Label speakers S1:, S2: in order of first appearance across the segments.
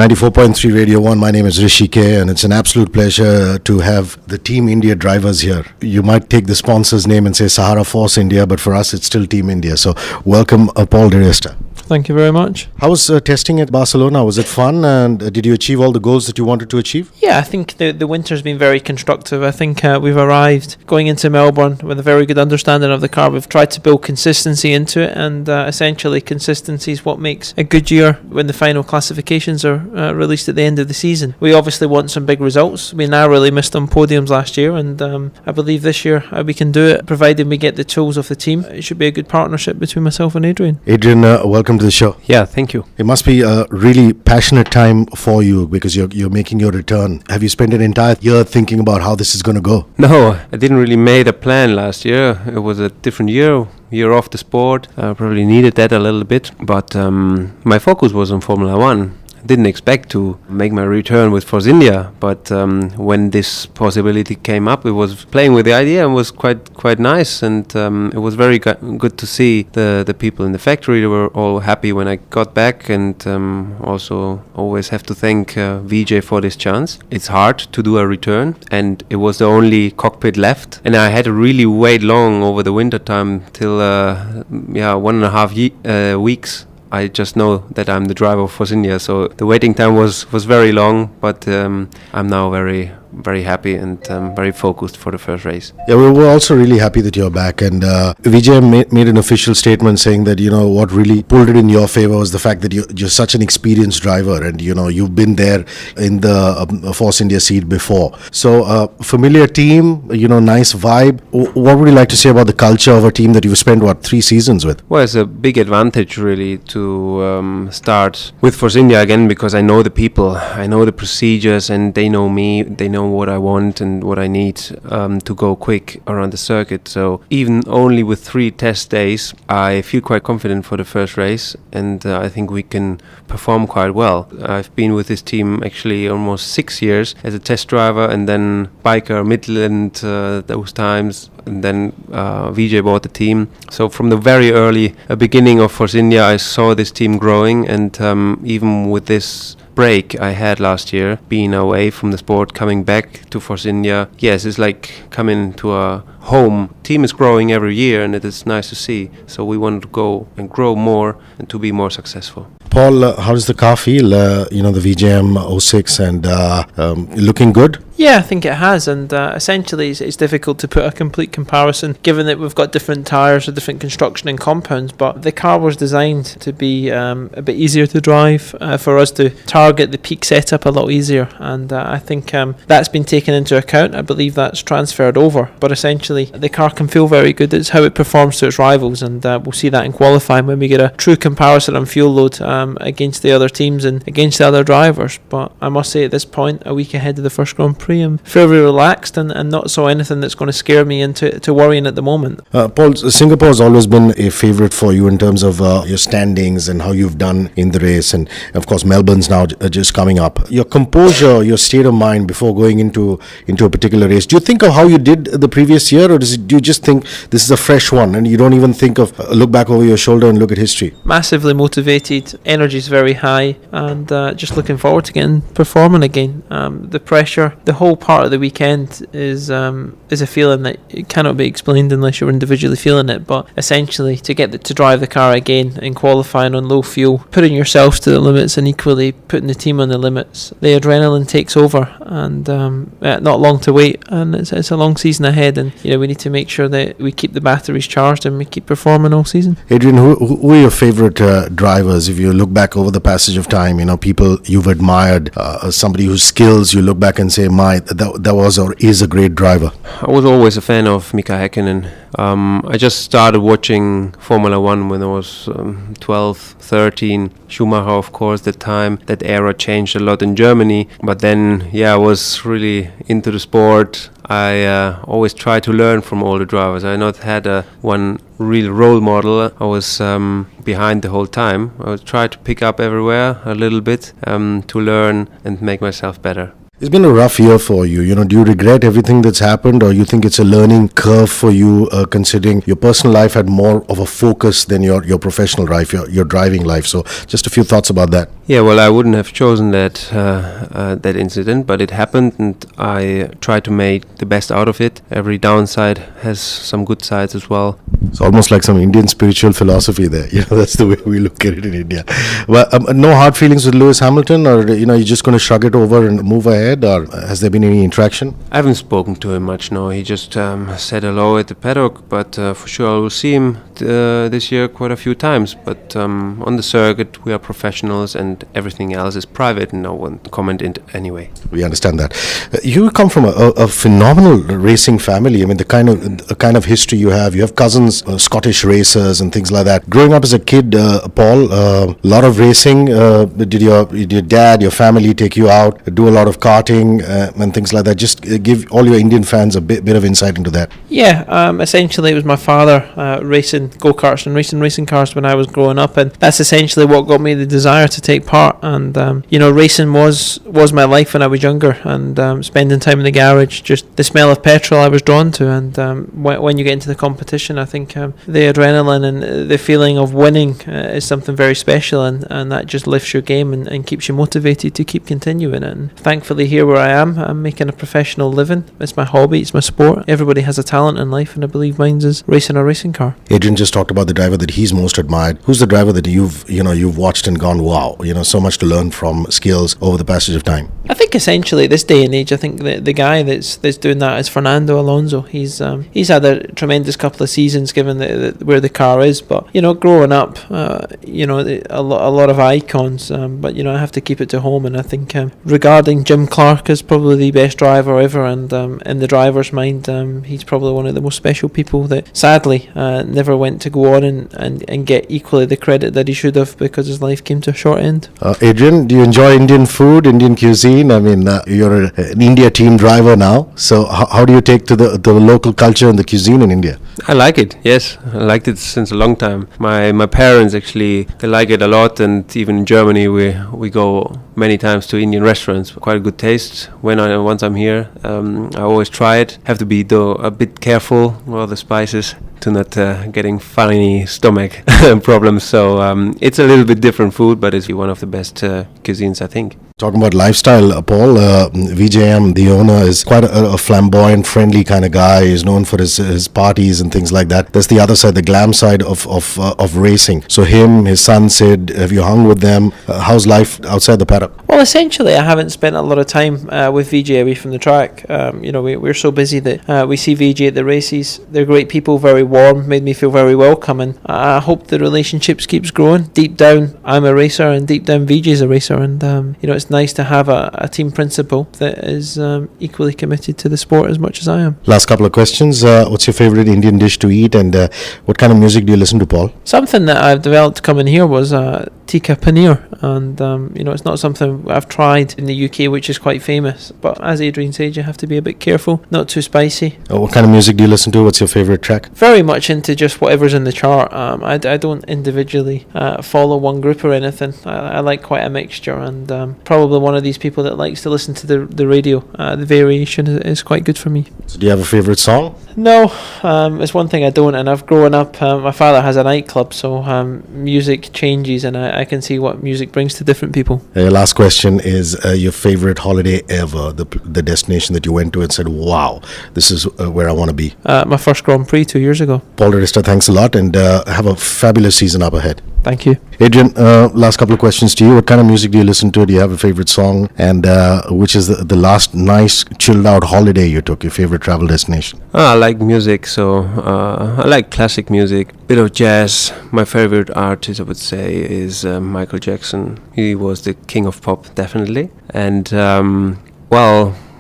S1: 94.3 Radio 1. My name is Hrishi and it's an absolute pleasure to have the Team India drivers here. You might take the sponsor's name and say Sahara Force India, but for us it's still Team India. So welcome, Paul de Resta.
S2: Thank you very much.
S1: How was testing at Barcelona? Was it fun, and did you achieve all the goals that you wanted to achieve?
S2: Yeah, I think the winter's been very constructive. I think we've arrived going into Melbourne with a very good understanding of the car. We've tried to build consistency into it, and essentially consistency is what makes a good year when the final classifications are released at the end of the season. We obviously want some big results. We narrowly missed on podiums last year, and I believe this year we can do it, provided we get the tools of the team. It should be a good partnership between myself and Adrian.
S1: Adrian, welcome to the show.
S3: Yeah, thank you.
S1: It must be a really passionate time for you because you're making your return. Have you spent an entire year thinking about how this is going to go?
S3: No, I didn't really make a plan last year. It was a different year off the sport. I probably needed that a little bit, but my focus was on Formula One. Didn't expect to make my return with Force India, but when this possibility came up, it was playing with the idea and was quite nice, and it was very good to see the people in the factory. They were all happy when I got back, and also always have to thank VJ for this chance. It's hard to do a return, and it was the only cockpit left, and I had to really wait long over the winter time till 1.5 weeks. I just know that I'm the driver of Force India, so the waiting time was very long, but I'm now very happy and very focused for the first race.
S1: Yeah, we were also really happy that you're back, and Vijay made an official statement saying that, what really pulled it in your favor was the fact that you're such an experienced driver, and you've been there in the Force India seat before. So familiar team, nice vibe. What would you like to say about the culture of a team that you've spent 3 seasons with?
S3: Well, it's a big advantage really to start with Force India again, because I know the people, I know the procedures, and they know me, they know what I want and what I need to go quick around the circuit. So even only with 3 test days, I feel quite confident for the first race, and I think we can perform quite well. I've been with this team actually almost 6 years as a test driver, and then biker, Midland, those times, and then VJ bought the team. So from the very early beginning of Force India, I saw this team growing, and even with this break I had last year, being away from the sport, coming back to Force India, yes, it's like coming to a home. Team is growing every year, and it is nice to see. So we want to go and grow more and to be more successful.
S1: Paul, how does the car feel? The VJM 06 and looking good?
S2: Yeah, I think it has, and essentially it's difficult to put a complete comparison given that we've got different tyres or different construction and compounds, but the car was designed to be a bit easier to drive, for us to target the peak setup a lot easier, and I think that's been taken into account. I believe that's transferred over, but essentially the car can feel very good. It's how it performs to its rivals, and we'll see that in qualifying when we get a true comparison on fuel load against the other teams and against the other drivers. But I must say at this point, a week ahead of the first Grand Prix, I'm fairly relaxed and not so anything that's going to scare me into worrying at the moment.
S1: Paul, Singapore has always been a favourite for you in terms of your standings and how you've done in the race, and of course Melbourne's now just coming up. Your composure, your state of mind before going into a particular race, do you think of how you did the previous year, or do you just think this is a fresh one and you don't even think of look back over your shoulder and look at history? Massively
S2: motivated, energy's very high, and just looking forward to performing again. The pressure, the whole part of the weekend is a feeling that it cannot be explained unless you're individually feeling it, but essentially to drive the car again in qualifying on low fuel, putting yourself to the limits and equally putting the team on the limits, the adrenaline takes over, and not long to wait, and it's a long season ahead, and we need to make sure that we keep the batteries charged and we keep performing all season.
S1: Adrian, who are your favourite drivers if you look back over the passage of time? People you've admired, somebody whose skills you look back and say, that was or is a great driver.
S3: I was always a fan of Mika Häkkinen. I just started watching Formula One when I was 12, 13. Schumacher, of course, that era changed a lot in Germany. But then, I was really into the sport. I always tried to learn from all the drivers. I not had one real role model. I was behind the whole time. I would try to pick up everywhere a little bit to learn and make myself better.
S1: It's been a rough year for you. Do you regret everything that's happened, or you think it's a learning curve for you, considering your personal life had more of a focus than your professional life, your driving life? So just a few thoughts about that.
S3: Yeah, well, I wouldn't have chosen that incident, but it happened, and I tried to make the best out of it. Every downside has some good sides as well.
S1: It's almost like some Indian spiritual philosophy there. That's the way we look at it in India. Well, no hard feelings with Lewis Hamilton, or you're just going to shrug it over and move ahead, or has there been any interaction?
S3: I haven't spoken to him much, no. He just said hello at the paddock, but for sure I will see him this year quite a few times. But on the circuit, we are professionals, and everything else is private, and no one comment it anyway.
S1: We understand that. You come from a phenomenal racing family. I mean, the kind of history you have. You have cousins, Scottish racers, and things like that. Growing up as a kid, Paul, a lot of racing. Did your dad, your family take you out, do a lot of karting and things like that? Just give all your Indian fans a bit of insight into that.
S2: Yeah, essentially it was my father racing go-karts and racing cars when I was growing up, and that's essentially what got me the desire to take part. And racing was my life when I was younger, and spending time in the garage, just the smell of petrol I was drawn to. And when you get into the competition, I think the adrenaline and the feeling of winning is something very special, and that just lifts your game and keeps you motivated to keep continuing it. And thankfully here where I am, I'm making a professional living. It's my hobby, it's my sport. Everybody has a talent in life, and I believe mine's is racing a racing car.
S1: Adrian just talked about the driver that he's most admired. Who's the driver that you've watched and gone, wow, so much to learn from, skills over the passage of time?
S2: I think essentially this day and age, I think the guy that's doing that is Fernando Alonso. He's had a tremendous couple of seasons given where the car is, but growing up, a lot of icons, but I have to keep it to home. And I think regarding Jim Clark as probably the best driver ever, and in the driver's mind, he's probably one of the most special people that sadly never went to go on and get equally the credit that he should have, because his life came to a short end.
S1: Adrian, do you enjoy Indian food, Indian cuisine? I mean, you're an India team driver now, so how do you take to the local culture and the cuisine in India?
S3: I like it, yes. I liked it since a long time. My parents actually, they like it a lot, and even in Germany we go many times to Indian restaurants. Quite a good taste. Once I'm here, I always try it. Have to be though a bit careful with all the spices to not getting funny stomach problems. So it's a little bit different food, but it's one of the best cuisines, I think.
S1: Talking about lifestyle, Paul, VJM, the owner, is quite a flamboyant, friendly kind of guy. He's known for his parties and things like that. That's the other side, the glam side of racing. So his son, Sid, have you hung with them? How's life outside the paddock?
S2: Well, essentially, I haven't spent a lot of time with VJ away from the track. We're so busy that we see VJ at the races. They're great people, very warm, made me feel very welcome, and I hope the relationships keeps growing. Deep down, I'm a racer, and deep down, VJ's a racer, and it's nice to have a team principal that is equally committed to the sport as much as I am.
S1: Last couple of questions. What's your favorite Indian dish to eat, and what kind of music do you listen to, Paul?
S2: Something that I've developed coming here was tikka paneer, and it's not something I've tried in the UK, which is quite famous, but as Adrian said, you have to be a bit careful, not too spicy.
S1: What kind of music do you listen to? What's your favorite track?
S2: Very much into just whatever's in the chart. I don't individually follow one group or anything. I like quite a mixture, and probably one of these people that likes to listen to the radio. The variation is quite good for me.
S1: So do you have a favorite song?
S2: No, it's one thing I don't, and I've grown up, my father has a nightclub, so music changes, and I can see what music brings to different people.
S1: Last question is your favorite holiday ever, the destination that you went to and said, wow, this is where I want to be.
S2: My first Grand Prix 2 years ago.
S1: Paul Resta, thanks a lot, and have a fabulous season up ahead.
S2: Thank you.
S1: Adrian, last couple of questions to you. What kind of music do you listen to? Do you have a favorite song? And which is the last nice chilled out holiday you took, your favorite travel destination?
S3: I like music, so I like classic music, bit of jazz. My favorite artist, I would say, is Michael Jackson. He was the king of pop, definitely. And,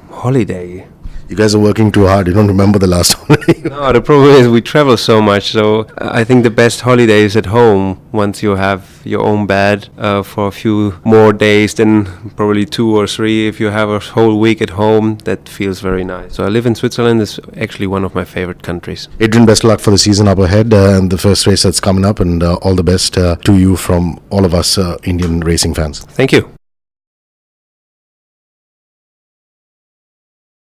S3: holiday.
S1: You guys are working too hard. You don't remember the last holiday.
S3: No, the problem is we travel so much. So I think the best holiday is at home. Once you have your own bed for a few more days than probably 2 or 3. If you have a whole week at home, that feels very nice. So I live in Switzerland. It's actually one of my favorite countries.
S1: Adrian, best of luck for the season up ahead and the first race that's coming up. And all the best to you from all of us Indian racing fans.
S3: Thank you.